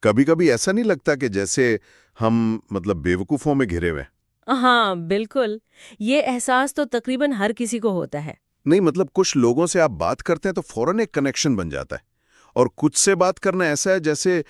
کبھی کبھی ایسا نہیں لگتا کہ جیسے ہم بیوقوفوں میں گھرے ہوئے ہیں؟ ہاں بالکل، یہ احساس تو تقریباً ہر کسی کو ہوتا ہے۔ نہیں کچھ لوگوں سے آپ بات کرتے ہیں تو فوراً ایک کنیکشن بن جاتا ہے، اور کچھ سے بات کرنا ایسا ہے جیسے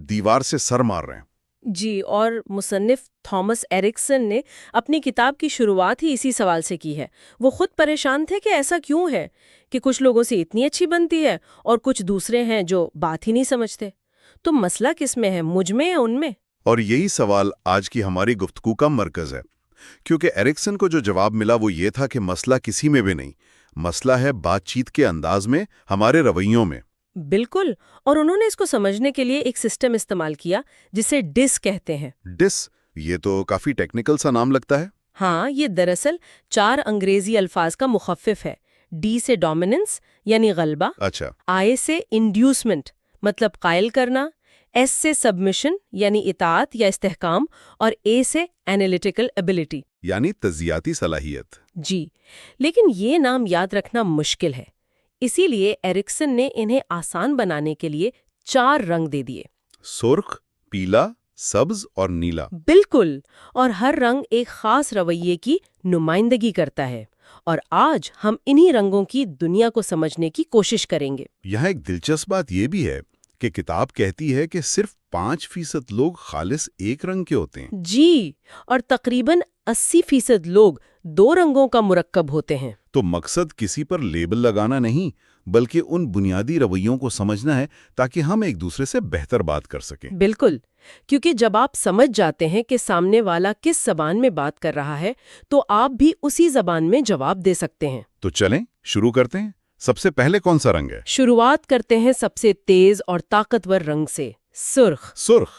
دیوار سے سر مار رہے ہیں۔ جی، اور مصنف تھامس ایرکسن نے اپنی کتاب کی شروعات ہی اسی سوال سے کی ہے۔ وہ خود پریشان تھے کہ ایسا کیوں ہے کہ کچھ لوگوں سے اتنی اچھی بنتی ہے اور کچھ دوسرے ہیں جو بات ہی نہیں سمجھتے۔ تو مسئلہ کس میں ہے، مجھ میں یا ان میں؟ اور یہی سوال آج کی ہماری گفتگو کا مرکز ہے، کیونکہ ایرکسن کو جو جواب ملا وہ یہ تھا کہ مسئلہ کسی میں بھی نہیں، مسئلہ ہے بات چیت کے انداز میں، ہمارے رویوں میں۔ بالکل، اور انہوں نے اس کو سمجھنے کے لیے ایک سسٹم استعمال کیا جسے ڈس کہتے ہیں۔ ڈس، یہ تو کافی ٹیکنیکل سا نام لگتا ہے۔ ہاں، یہ دراصل 4 انگریزی الفاظ کا مخفف ہے۔ ڈی سے ڈومیننس یعنی غلبہ، اچھا، آئی سے انڈیوسمنٹ مطلب قائل کرنا، ایس سے سبمیشن یعنی اطاعت یا استحکام، اور اے سے اینالیٹیکل ایبلٹی یعنی تجزیاتی صلاحیت۔ جی، لیکن یہ نام یاد رکھنا مشکل ہے، اسی لیے ایرکسن نے انہیں آسان بنانے کے لیے 4 رنگ دے دیے۔ سرخ، پیلا، سبز اور نیلا۔ بالکل، اور ہر رنگ ایک خاص رویے کی نمائندگی کرتا ہے، اور آج ہم انہی رنگوں کی دنیا کو سمجھنے کی کوشش کریں گے۔ یہاں ایک دلچسپ بات یہ بھی ہے کہ کتاب کہتی ہے کہ صرف 5% لوگ خالص ایک رنگ کے ہوتے ہیں۔ جی، اور تقریباً 80% لوگ 2 رنگوں کا مرکب ہوتے ہیں۔ تو مقصد کسی پر لیبل لگانا نہیں، بلکہ ان بنیادی رویوں کو سمجھنا ہے تاکہ ہم ایک دوسرے سے بہتر بات کر سکیں۔ بالکل، کیونکہ جب آپ سمجھ جاتے ہیں کہ سامنے والا کس زبان میں بات کر رہا ہے تو آپ بھی اسی زبان میں جواب دے سکتے ہیں۔ تو چلیں شروع کرتے ہیں۔ سب سے پہلے کون سا رنگ ہے؟ شروعات کرتے ہیں سب سے تیز اور طاقتور رنگ سے، سرخ۔ سرخ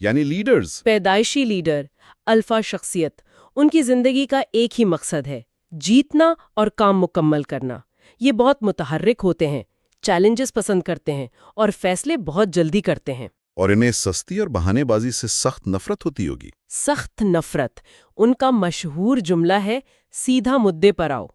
یعنی لیڈرز۔ پیدائشی لیڈر، الفا شخصیت، ان کی زندگی کا ایک ہی مقصد ہے، جیتنا اور کام مکمل کرنا۔ یہ بہت متحرک ہوتے ہیں، چیلنجز پسند کرتے ہیں اور فیصلے بہت جلدی کرتے ہیں۔ اور انہیں سستی اور بہانے بازی سے سخت نفرت ہوتی ہوگی۔ سخت نفرت، ان کا مشہور جملہ ہے، سیدھا مدے پر آؤ۔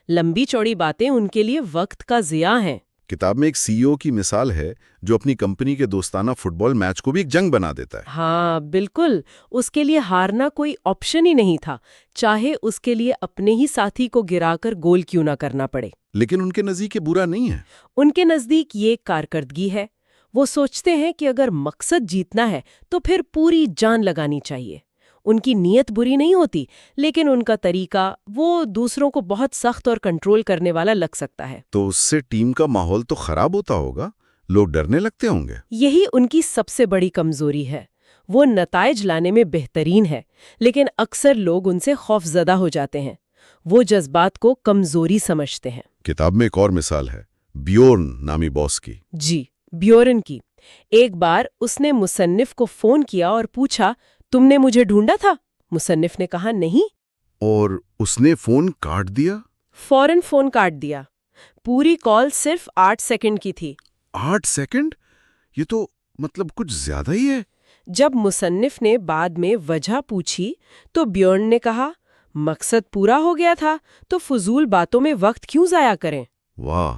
لمبی چوڑی باتیں ان کے لیے وقت کا ضیاع ہیں۔ کتاب میں ایک سی ای او کی مثال ہے جو اپنی کمپنی کے دوستانہ فٹ بال میچ کو بھی ایک جنگ بنا دیتا ہے۔ ہاں بالکل، اس کے لیے ہارنا کوئی آپشن ہی نہیں تھا، چاہے اس کے لیے اپنے ہی ساتھی کو گرا کر گول کیوں نہ کرنا پڑے۔ لیکن ان کے نزدیک یہ برا نہیں ہے۔ ان کے نزدیک یہ کارکردگی ہے۔ وہ سوچتے ہیں کہ اگر مقصد جیتنا ہے تو پھر پوری جان لگانی چاہیے۔ ان کی نیت بری نہیں ہوتی، لیکن ان کا طریقہ وہ دوسروں کو بہت سخت اور کنٹرول کرنے والا لگ سکتا ہے۔ تو اس سے ٹیم کا ماحول تو خراب ہوتا ہوگا، لوگ ڈرنے لگتے ہوں گے۔ یہی ان کی سب سے بڑی کمزوری ہے۔ وہ نتائج لانے میں بہترین ہے، لیکن اکثر لوگ ان سے خوف زدہ ہو جاتے ہیں۔ وہ جذبات کو کمزوری سمجھتے ہیں۔ کتاب میں ایک اور مثال ہے، بیورن نامی باس کی۔ جی، بیورن کی۔ ایک بار اس نے مصنف کو فون کیا اور پوچھا، تم نے مجھے ڈھونڈا تھا؟ مصنف نے کہا نہیں، اور اس نے فون کاٹ دیا۔ فوراً فون کاٹ دیا۔ پوری کال صرف 8 سیکنڈ کی تھی۔ 8 سیکنڈ؟ یہ تو کچھ زیادہ ہی ہے۔ جب مصنف نے بعد میں وجہ پوچھی تو بیورن نے کہا، مقصد پورا ہو گیا تھا تو فضول باتوں میں وقت کیوں ضائع کریں؟ واہ،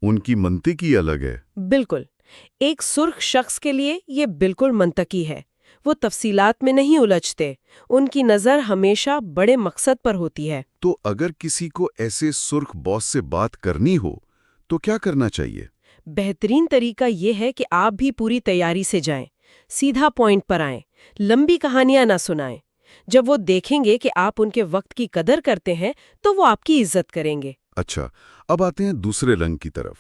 ان کی منطق ہی الگ ہے۔ بالکل، ایک سرخ شخص کے لیے یہ بالکل منطقی ہے۔ وہ تفصیلات میں نہیں الجھتے، ان کی نظر ہمیشہ بڑے مقصد پر ہوتی ہے۔ تو اگر کسی کو ایسے سرخ باس سے بات کرنی ہو تو کیا کرنا چاہیے؟ بہترین طریقہ یہ ہے کہ آپ بھی پوری تیاری سے جائیں، سیدھا پوائنٹ پر آئیں، لمبی کہانیاں نہ سنائیں۔ جب وہ دیکھیں گے کہ آپ ان کے وقت کی قدر کرتے ہیں تو وہ آپ کی عزت کریں گے۔ اچھا، اب آتے ہیں دوسرے رنگ کی طرف۔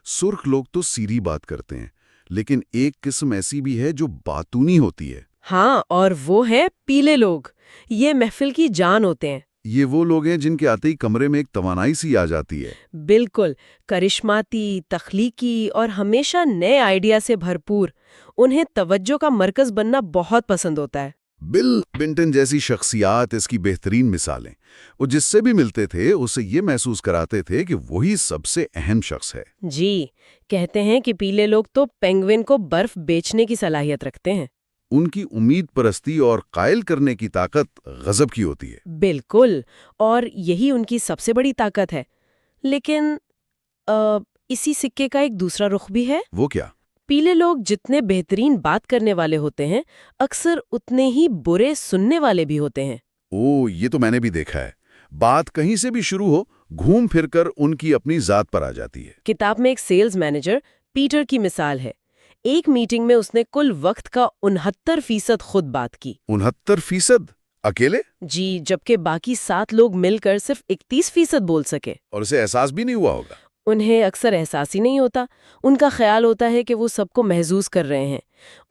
سرخ لوگ تو سیدھی بات کرتے ہیں، لیکن ایک قسم ایسی بھی ہے جو باتونی ہوتی ہے۔ ہاں، اور وہ ہے پیلے لوگ۔ یہ محفل کی جان ہوتے ہیں۔ یہ وہ لوگ ہیں جن کے آتے ہی کمرے میں ایک توانائی سی آ جاتی ہے۔ بالکل، کرشماتی، تخلیقی اور ہمیشہ نئے آئیڈیا سے بھرپور۔ انہیں توجہ کا مرکز بننا بہت پسند ہوتا ہے۔ بل بنٹن جیسی شخصیات اس کی بہترین مثالیں۔ وہ جس سے بھی ملتے تھے اسے یہ محسوس کراتے تھے کہ وہی سب سے اہم شخص ہے۔ جی، کہتے ہیں کہ پیلے لوگ تو پینگوئن کو برف بیچنے کی صلاحیت رکھتے ہیں۔ ان کی امید پرستی اور قائل کرنے کی طاقت غضب کی ہوتی ہے۔ بالکل، اور یہی ان کی سب سے بڑی طاقت ہے۔ لیکن اسی سکے کا ایک دوسرا رخ بھی ہے۔ وہ کیا؟ پیلے لوگ جتنے بہترین بات کرنے والے ہوتے ہیں اکثر اتنے ہی برے سننے والے بھی ہوتے ہیں۔ یہ تو میں نے بھی دیکھا ہے، بات کہیں سے بھی شروع ہو، گھوم پھر کر ان کی اپنی ذات پر آ جاتی ہے۔ کتاب میں ایک سیلز مینیجر پیٹر کی مثال ہے۔ ایک میٹنگ میں اس نے کل وقت کا 69% خود بات کی۔ 69% اکیلے؟ جی، جبکہ باقی 7 لوگ مل کر صرف 31% بول سکے۔ اور اسے احساس بھی نہیں ہوا ہوگا۔ انہیں اکثر احساس ہی نہیں ہوتا۔ ان کا خیال ہوتا ہے کہ وہ سب کو محظوظ کر رہے ہیں۔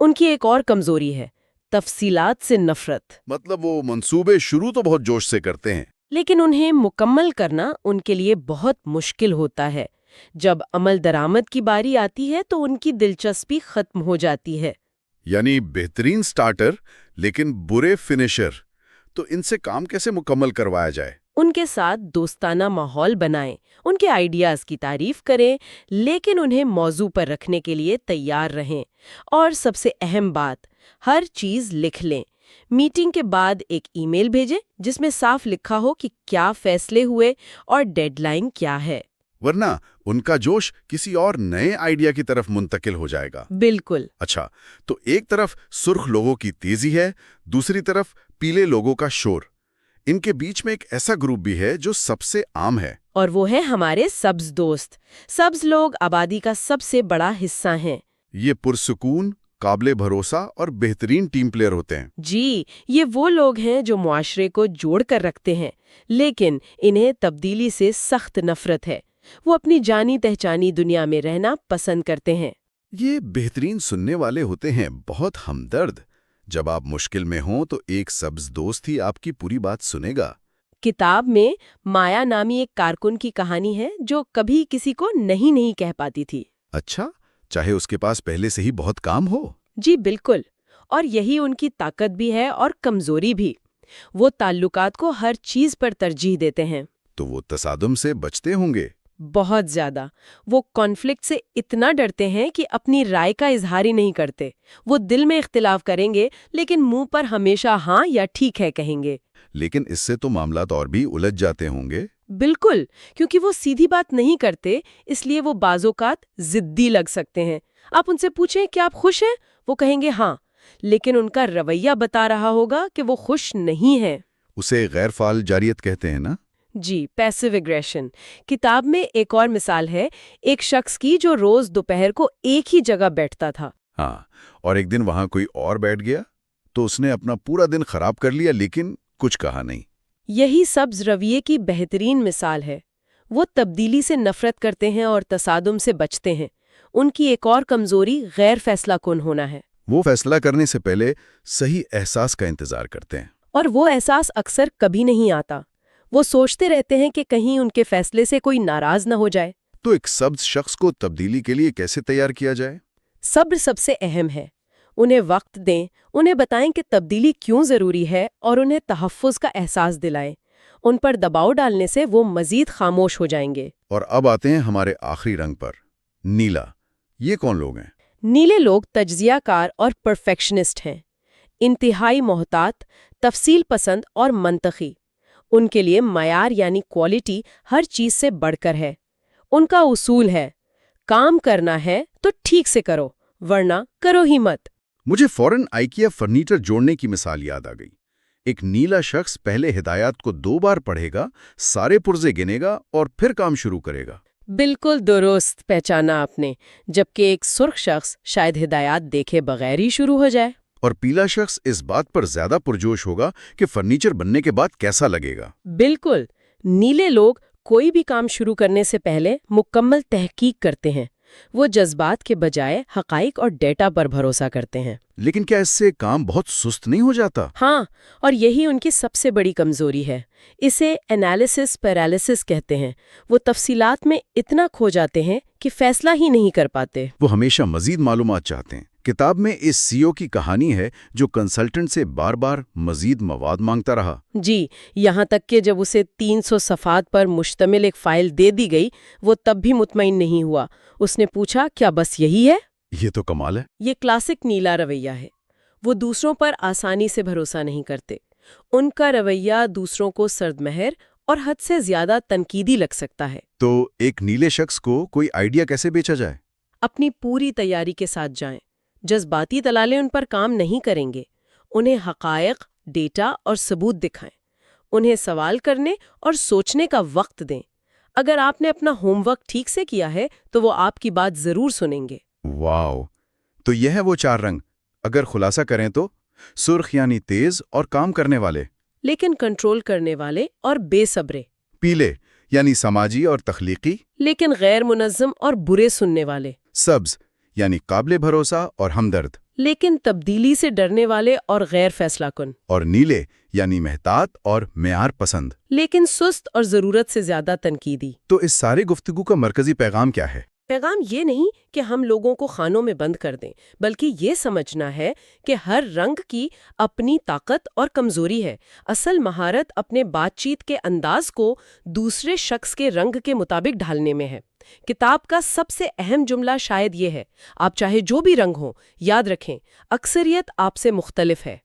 ان کی ایک اور کمزوری ہے، تفصیلات سے نفرت۔ مطلب وہ منصوبے شروع تو بہت جوش سے کرتے ہیں، لیکن انہیں مکمل کرنا ان کے لیے بہت مشکل ہوتا ہے۔ جب عمل درآمد کی باری آتی ہے تو ان کی دلچسپی ختم ہو جاتی ہے۔ یعنی بہترین سٹارٹر لیکن برے فنیشر، تو ان سے کام کیسے مکمل کروایا جائے؟ ان کے ساتھ دوستانہ ماحول بنائیں، ان کے آئیڈیاز کی تعریف کریں، لیکن انہیں موضوع پر رکھنے کے لیے تیار رہیں۔ اور سب سے اہم بات، ہر چیز لکھ لیں۔ میٹنگ کے بعد ایک ای میل بھیجیں جس میں صاف لکھا ہو کہ کیا فیصلے ہوئے اور ڈیڈ لائن کیا ہے۔ ورنہ ان کا جوش کسی اور نئے آئیڈیا کی طرف منتقل ہو جائے گا۔ بالکل۔ اچھا، تو ایک طرف سرخ لوگوں کی تیزی ہے، دوسری طرف پیلے لوگوں کا شور۔ ان کے بیچ میں ایک ایسا گروپ بھی ہے جو سب سے عام ہے، اور وہ ہے ہمارے سبز دوست۔ سبز لوگ آبادی کا سب سے بڑا حصہ ہیں۔ یہ پرسکون، قابل بھروسہ اور بہترین ٹیم پلیئر ہوتے ہیں۔ جی، یہ وہ لوگ ہیں جو معاشرے کو جوڑ کر رکھتے ہیں، لیکن انہیں تبدیلی سے سخت نفرت ہے۔ وہ اپنی جانی پہچانی دنیا میں رہنا پسند کرتے ہیں۔ یہ بہترین سننے والے ہوتے ہیں، بہت ہمدرد۔ جب آپ مشکل میں ہوں تو ایک سبز دوست ہی آپ کی پوری بات سنے گا۔ کتاب میں مایا نامی ایک کارکن کی کہانی ہے جو کبھی کسی کو نہیں کہہ پاتی تھی۔ اچھا، چاہے اس کے پاس پہلے سے ہی بہت کام ہو۔ جی بالکل، اور یہی ان کی طاقت بھی ہے اور کمزوری بھی۔ وہ تعلقات کو ہر چیز پر ترجیح دیتے ہیں۔ تو وہ تصادم سے بچتے ہوں گے۔ بہت زیادہ۔ وہ کانفلکٹ سے اتنا ڈرتے ہیں کہ اپنی رائے کا اظہار ہی نہیں کرتے۔ وہ دل میں اختلاف کریں گے لیکن منہ پر ہمیشہ ہاں یا ٹھیک ہے کہیں گے۔ لیکن اس سے تو معاملات اور بھی الجھ جاتے ہوں گے۔ بالکل، کیونکہ وہ سیدھی بات نہیں کرتے، اس لیے وہ بعض اوقات ضدی لگ سکتے ہیں۔ آپ ان سے پوچھیں کہ آپ خوش ہیں، وہ کہیں گے ہاں، لیکن ان کا رویہ بتا رہا ہوگا کہ وہ خوش نہیں ہیں۔ اسے غیر فعال جاریت کہتے ہیں نا؟ جی، پیسو ایگریشن۔ کتاب میں ایک اور مثال ہے، ایک شخص کی جو روز دوپہر کو ایک ہی جگہ بیٹھتا تھا۔ ہاں، اور ایک دن وہاں کوئی اور بیٹھ گیا تو اس نے اپنا پورا دن خراب کر لیا لیکن کچھ کہا نہیں۔ یہی سبز رویے کی بہترین مثال ہے۔ وہ تبدیلی سے نفرت کرتے ہیں اور تصادم سے بچتے ہیں۔ ان کی ایک اور کمزوری غیر فیصلہ کن ہونا ہے۔ وہ فیصلہ کرنے سے پہلے صحیح احساس کا انتظار کرتے ہیں۔ اور وہ احساس اکثر کبھی نہیں آتا۔ وہ سوچتے رہتے ہیں کہ کہیں ان کے فیصلے سے کوئی ناراض نہ ہو جائے۔ تو ایک سبز شخص کو تبدیلی کے لیے کیسے تیار کیا جائے؟ صبر سب سے اہم ہے۔ انہیں وقت دیں، انہیں بتائیں کہ تبدیلی کیوں ضروری ہے اور انہیں تحفظ کا احساس دلائیں۔ ان پر دباؤ ڈالنے سے وہ مزید خاموش ہو جائیں گے۔ اور اب آتے ہیں ہمارے آخری رنگ پر، نیلا۔ یہ کون لوگ ہیں؟ نیلے لوگ تجزیہ کار اور پرفیکشنسٹ ہیں۔ انتہائی محتاط، تفصیل پسند اور منطقی۔ ان کے لیے معیار یعنی کوالٹی ہر چیز سے بڑھ کر ہے۔ ان کا اصول ہے، کام کرنا ہے تو ٹھیک سے کرو، ورنہ کرو ہی مت۔ مجھے فوراً آئیکیا فرنیچر جوڑنے کی مثال یاد آ گئی۔ ایک نیلا شخص پہلے ہدایات کو 2 بار پڑھے گا، سارے پرزے گنے گا اور پھر کام شروع کرے گا۔ بالکل درست پہچانا آپ نے، جبکہ ایک سرخ شخص شاید ہدایات دیکھے بغیر ہی شروع ہو جائے۔ اور پیلا شخص اس بات پر زیادہ پرجوش ہوگا کہ فرنیچر بننے کے بعد کیسا لگے گا۔ بالکل، نیلے لوگ کوئی بھی کام شروع کرنے سے پہلے مکمل تحقیق کرتے ہیں۔ وہ جذبات کے بجائے حقائق اور ڈیٹا پر بھروسہ کرتے ہیں۔ لیکن کیا اس سے کام بہت سست نہیں ہو جاتا؟ ہاں، اور یہی ان کی سب سے بڑی کمزوری ہے۔ اسے انالیسس پیرالسس کہتے ہیں۔ وہ تفصیلات میں اتنا کھو جاتے ہیں کہ فیصلہ ہی نہیں کر پاتے۔ وہ ہمیشہ مزید معلومات چاہتے ہیں۔ کتاب میں اس سی او کی کہانی ہے جو کنسلٹنٹ سے بار بار مزید مواد مانگتا رہا۔ جی، یہاں تک کہ جب اسے 300 صفحات پر مشتمل ایک فائل دے دی گئی، وہ تب بھی مطمئن نہیں ہوا۔ اس نے پوچھا، کیا بس یہی ہے؟ یہ تو کمال ہے۔ یہ کلاسک نیلا رویہ ہے۔ وہ دوسروں پر آسانی سے بھروسہ نہیں کرتے۔ ان کا رویہ دوسروں کو سرد مہر اور حد سے زیادہ تنقیدی لگ سکتا ہے۔ تو ایک نیلے شخص کو کوئی آئیڈیا کیسے بیچا جائے؟ اپنی پوری تیاری کے ساتھ جائیں، جذباتی دلالیں ان پر کام نہیں کریں گے، انہیں حقائق، ڈیٹا اور ثبوت دکھائیں، انہیں سوال کرنے اور سوچنے کا وقت دیں۔ اگر آپ نے اپنا ہوم ورک ٹھیک سے کیا ہے تو وہ آپ کی بات ضرور سنیں گے۔ واو! تو یہ ہے وہ 4 رنگ۔ اگر خلاصہ کریں تو سرخ یعنی تیز اور کام کرنے والے، لیکن کنٹرول کرنے والے اور بے صبرے، پیلے یعنی سماجی اور تخلیقی، لیکن غیر منظم اور برے سننے والے، سبز یعنی قابل بھروسہ اور ہمدرد، لیکن تبدیلی سے ڈرنے والے اور غیر فیصلہ کن، اور نیلے یعنی محتاط اور معیار پسند۔ لیکن سست اور ضرورت سے زیادہ تنقیدی۔ تو اس سارے گفتگو کا مرکزی پیغام کیا ہے؟ پیغام یہ نہیں کہ ہم لوگوں کو خانوں میں بند کر دیں، بلکہ یہ سمجھنا ہے کہ ہر رنگ کی اپنی طاقت اور کمزوری ہے۔ اصل مہارت اپنے بات چیت کے انداز کو دوسرے شخص کے رنگ کے مطابق ڈھالنے میں ہے۔ کتاب کا سب سے اہم جملہ شاید یہ ہے، آپ چاہے جو بھی رنگ ہوں، یاد رکھیں اکثریت آپ سے مختلف ہے۔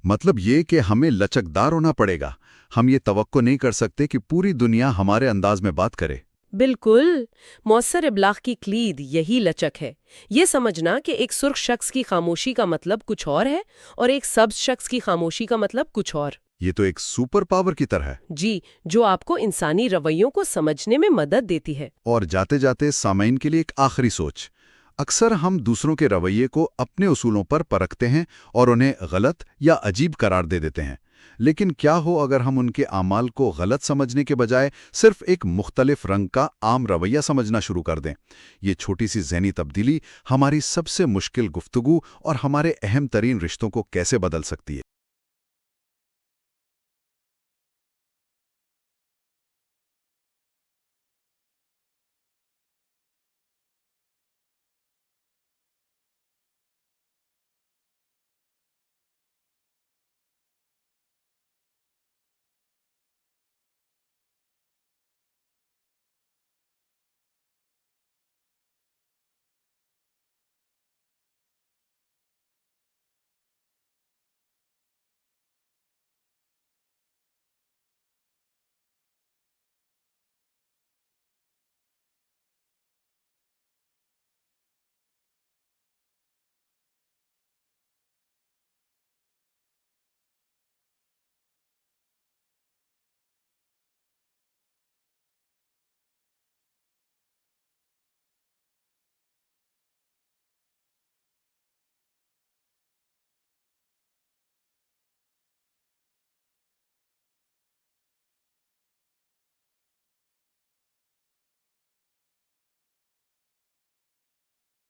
مطلب یہ کہ ہمیں لچکدار ہونا پڑے گا۔ ہم یہ توقع نہیں کر سکتے کہ پوری دنیا ہمارے انداز میں بات کرے۔ بالکل، مؤثر ابلاغ کی کلید یہی لچک ہے۔ یہ سمجھنا کہ ایک سرخ شخص کی خاموشی کا مطلب کچھ اور ہے اور ایک سبز شخص کی خاموشی کا مطلب کچھ اور۔ یہ تو ایک سپر پاور کی طرح ہے۔ جی، جو آپ کو انسانی رویوں کو سمجھنے میں مدد دیتی ہے۔ اور جاتے جاتے سامعین کے لیے ایک آخری سوچ۔ اکثر ہم دوسروں کے رویے کو اپنے اصولوں پر پرکھتے ہیں اور انہیں غلط یا عجیب قرار دے دیتے ہیں، لیکن کیا ہو اگر ہم ان کے اعمال کو غلط سمجھنے کے بجائے صرف ایک مختلف رنگ کا عام رویہ سمجھنا شروع کر دیں؟ یہ چھوٹی سی ذہنی تبدیلی ہماری سب سے مشکل گفتگو اور ہمارے اہم ترین رشتوں کو کیسے بدل سکتی ہے؟